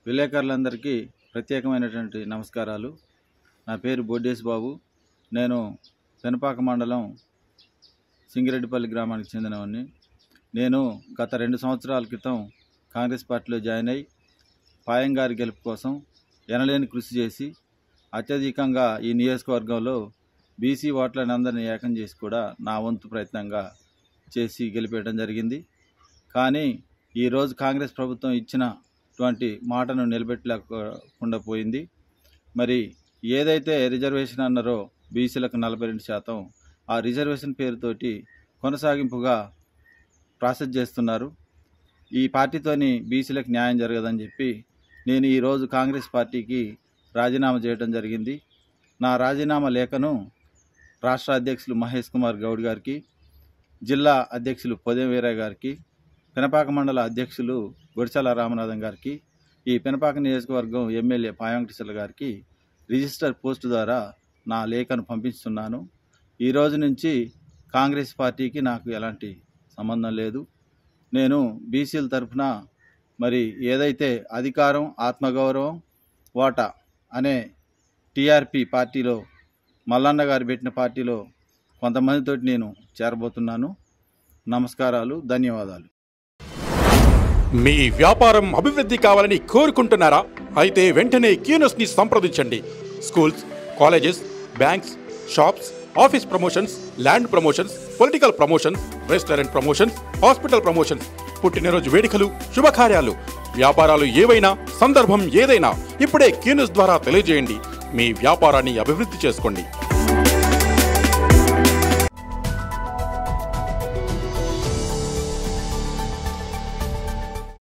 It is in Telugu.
విలేకరులందరికీ ప్రత్యేకమైనటువంటి నమస్కారాలు. నా పేరు బొడ్డేసి బాబు. నేను పెనపాక మండలం సింగిరెడ్డిపల్లి గ్రామానికి చెందినవాడిని. నేను గత 2 సంవత్సరాల క్రితం కాంగ్రెస్ పార్టీలో జాయిన్ అయ్యి పాయం గారి గెలుపు కోసం ఎనలేని కృషి చేసి అత్యధికంగా ఈ నియోజకవర్గంలో బీసీ ఓట్లని అందరినీ ఏకం చేసి కూడా నా వంతు ప్రయత్నంగా చేసి గెలిపేయడం జరిగింది. కానీ ఈరోజు కాంగ్రెస్ ప్రభుత్వం ఇచ్చినటువంటి మాటను నిలబెట్టలేకుండా పోయింది. మరి ఏదైతే రిజర్వేషన్ అన్నారో బీసీలకు 42%, ఆ రిజర్వేషన్ పేరుతోటి కొనసాగింపుగా ప్రాసెస్ చేస్తున్నారు. ఈ పార్టీతోని బీసీలకు న్యాయం జరగదని చెప్పి నేను ఈరోజు కాంగ్రెస్ పార్టీకి రాజీనామా చేయడం జరిగింది. నా రాజీనామా లేఖను రాష్ట్ర అధ్యక్షులు మహేష్ కుమార్ గౌడ్ గారికి, జిల్లా అధ్యక్షులు పొదెం వీరయ్య గారికి, పెనపాక మండల అధ్యక్షులు గుడిచాల రామనాథం గారికి, ఈ పెనపాక నియోజకవర్గం ఎమ్మెల్యే పాయం వెంకటేశ్వర్ల గారికి రిజిస్టర్ పోస్టు ద్వారా నా లేఖను పంపిస్తున్నాను. ఈ రోజు నుంచి కాంగ్రెస్ పార్టీకి నాకు ఎలాంటి సంబంధం లేదు. నేను బీసీల తరఫున మరి ఏదైతే అధికారం, ఆత్మగౌరవం, ఓటా అనే టీఆర్పీ పార్టీలో మల్లన్న గారు పెట్టిన పార్టీలో కొంతమందితోటి నేను చేరబోతున్నాను. నమస్కారాలు, ధన్యవాదాలు. మీ వ్యాపారం అభివృద్ధి కావాలని కోరుకుంటున్నారా? అయితే వెంటనే క్యూనస్ని సంప్రదించండి. Schools, colleges, banks, shops, office promotions, land promotions, political promotions, restaurant promotions, hospital promotions, పుట్టినరోజు వేడుకలు, శుభకార్యాలు, వ్యాపారాలు ఏవైనా, సందర్భం ఏదైనా ఇప్పుడే క్యూనస్ ద్వారా తెలియజేయండి. మీ వ్యాపారాన్ని అభివృద్ధి చేసుకోండి.